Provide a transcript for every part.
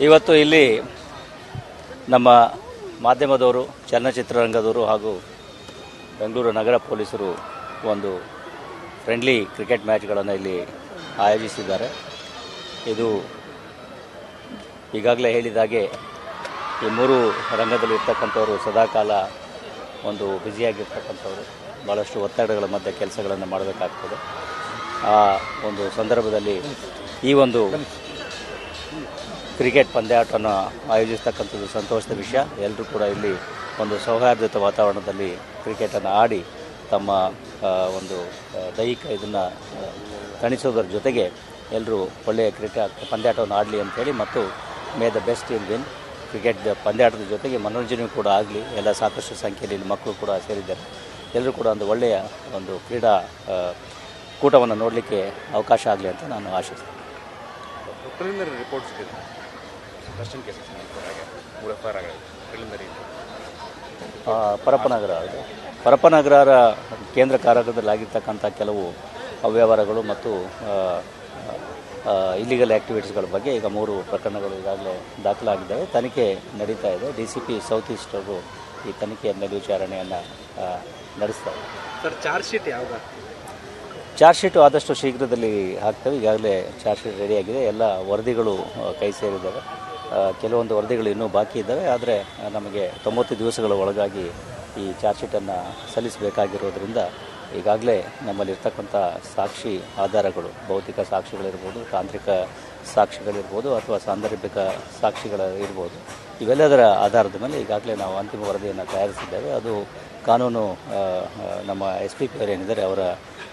ಇವತ್ತು ಇಲ್ಲಿ ನಮ್ಮ ಮಾಧ್ಯಮದವರು, ಚಲನಚಿತ್ರರಂಗದವರು ಹಾಗೂ ಬೆಂಗಳೂರು ನಗರ ಪೊಲೀಸರು ಒಂದು ಫ್ರೆಂಡ್ಲಿ ಕ್ರಿಕೆಟ್ ಮ್ಯಾಚ್ಗಳನ್ನು ಇಲ್ಲಿ ಆಯೋಜಿಸಿದ್ದಾರೆ. ಇದು ಈಗಾಗಲೇ ಹೇಳಿದಾಗೆ ಈ ಮೂರು ರಂಗದಲ್ಲಿ ಇರ್ತಕ್ಕಂಥವರು ಸದಾಕಾಲ ಒಂದು ಬ್ಯುಸಿಯಾಗಿರ್ತಕ್ಕಂಥವ್ರು, ಭಾಳಷ್ಟು ಒತ್ತಡಗಳ ಮಧ್ಯೆ ಕೆಲಸಗಳನ್ನು ಮಾಡಬೇಕಾಗ್ತದೆ. ಆ ಒಂದು ಸಂದರ್ಭದಲ್ಲಿ ಈ ಒಂದು ಕ್ರಿಕೆಟ್ ಪಂದ್ಯಾಟವನ್ನು ಆಯೋಜಿಸ್ತಕ್ಕಂಥದ್ದು ಸಂತೋಷದ ವಿಷಯ. ಎಲ್ಲರೂ ಕೂಡ ಇಲ್ಲಿ ಒಂದು ಸೌಹಾರ್ದಯುತ ವಾತಾವರಣದಲ್ಲಿ ಕ್ರಿಕೆಟನ್ನು ಆಡಿ ತಮ್ಮ ಒಂದು ದೈಹಿಕ ಇದನ್ನು ತಣಿಸೋದರ ಜೊತೆಗೆ ಎಲ್ಲರೂ ಒಳ್ಳೆಯ ಕ್ರಿಕೆಟ್ ಪಂದ್ಯಾಟವನ್ನು ಆಡಲಿ ಅಂಥೇಳಿ ಮತ್ತು may the best in win. Cricket ಪಂದ್ಯಾಟದ ಜೊತೆಗೆ ಮನೋರಂಜನೆಯೂ ಕೂಡ ಆಗಲಿ. ಎಲ್ಲ ಸಾಕಷ್ಟು ಸಂಖ್ಯೆಯಲ್ಲಿ ಇಲ್ಲಿ ಮಕ್ಕಳು ಕೂಡ ಸೇರಿದ್ದಾರೆ. ಎಲ್ಲರೂ ಕೂಡ ಒಂದು ಒಳ್ಳೆಯ ಒಂದು ಕ್ರೀಡಾ ಕೂಟವನ್ನು ನೋಡಲಿಕ್ಕೆ ಅವಕಾಶ ಆಗಲಿ ಅಂತ ನಾನು ಆಶಿಸ್ತೀನಿ. ಪರಪ್ಪನಗರ ಕೇಂದ್ರ ಕಾರಾಗೃಹದಲ್ಲಾಗಿರ್ತಕ್ಕಂಥ ಕೆಲವು ಅವ್ಯವಹಾರಗಳು ಮತ್ತು ಇಲ್ಲಿಗಲ್ ಆ್ಯಕ್ಟಿವಿಟೀಸ್ಗಳ ಬಗ್ಗೆ ಈಗ 3 ಪ್ರಕರಣಗಳು ಈಗಾಗಲೇ ದಾಖಲಾಗಿದ್ದಾವೆ. ತನಿಖೆ ನಡೀತಾ ಇದೆ. DCP ಸೌತ್ ಈಸ್ಟ್ ಅವರು ಈ ತನಿಖೆಯ ಮೇಲ್ವಿಚಾರಣೆಯನ್ನು ನಡೆಸ್ತಾರೆ. ಸರ್, ಚಾರ್ಜ್ ಶೀಟ್ ಯಾವಾಗ? ಚಾರ್ಜ್ ಶೀಟು ಆದಷ್ಟು ಶೀಘ್ರದಲ್ಲಿ ಹಾಕ್ತೇವೆ. ಈಗಾಗಲೇ ಚಾರ್ಜ್ ಶೀಟ್ ರೆಡಿಯಾಗಿದೆ. ಎಲ್ಲ ವರದಿಗಳು ಕೈ ಸೇರಿದ್ದಾವೆ. ಕೆಲವೊಂದು ವರದಿಗಳು ಇನ್ನೂ ಬಾಕಿ ಇದ್ದಾವೆ. ಆದರೆ ನಮಗೆ 90 ದಿವಸಗಳ ಒಳಗಾಗಿ ಈ ಚಾರ್ಜ್ ಶೀಟನ್ನು ಸಲ್ಲಿಸಬೇಕಾಗಿರೋದ್ರಿಂದ ಈಗಾಗಲೇ ನಮ್ಮಲ್ಲಿರ್ತಕ್ಕಂಥ ಸಾಕ್ಷಿ ಆಧಾರಗಳು, ಭೌತಿಕ ಸಾಕ್ಷಿಗಳಿರ್ಬೋದು, ತಾಂತ್ರಿಕ ಸಾಕ್ಷಿಗಳಿರ್ಬೋದು ಅಥವಾ ಸಾಂದರ್ಭಿಕ ಸಾಕ್ಷಿಗಳಿರ್ಬೋದು, ಇವೆಲ್ಲದರ ಆಧಾರದ ಮೇಲೆ ಈಗಾಗಲೇ ನಾವು ಅಂತಿಮ ವರದಿಯನ್ನು ತಯಾರಿಸಿದ್ದೇವೆ. ಅದು ಕಾನೂನು ನಮ್ಮ SPP ಅವರು ಏನಿದ್ದಾರೆ ಅವರ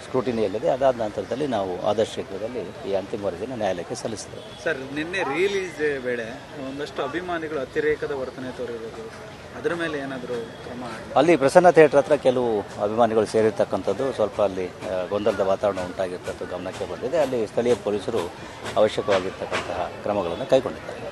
ಸ್ಕ್ರೂಟಿನಿಯಲ್ಲಿದೆ. ಅದಾದ ನಂತರದಲ್ಲಿ ನಾವು ಆದಷ್ಟು ಶೀಘ್ರದಲ್ಲಿ ಈ ಅಂತಿಮ ವರದಿಯನ್ನು ನ್ಯಾಯಾಲಯಕ್ಕೆ ಸಲ್ಲಿಸ್ತೇವೆ. ಸರ್, ನಿನ್ನೆ ರಿಲೀಸ್ ವೇಳೆ ಒಂದಷ್ಟು ಅಭಿಮಾನಿಗಳು ಅತಿರೇಕದ ವರ್ತನೆ ತೋರಿರೋದು, ಅದರ ಮೇಲೆ ಏನಾದರೂ ಕ್ರಮ? ಅಲ್ಲಿ ಪ್ರಸನ್ನ ಥಿಯೇಟರ್ ಹತ್ರ ಕೆಲವು ಅಭಿಮಾನಿಗಳು ಸೇರಿರ್ತಕ್ಕಂಥದ್ದು ಸ್ವಲ್ಪ ಅಲ್ಲಿ ಗೊಂದಲದ ವಾತಾವರಣ ಉಂಟಾಗಿರ್ತಕ್ಕಂಥ ಗಮನಕ್ಕೆ ಬಂದಿದೆ. ಅಲ್ಲಿ ಸ್ಥಳೀಯ ಪೊಲೀಸರು ಅವಶ್ಯಕವಾಗಿರ್ತಕ್ಕಂತಹ ಕ್ರಮಗಳನ್ನು ಕೈಗೊಂಡಿದ್ದಾರೆ.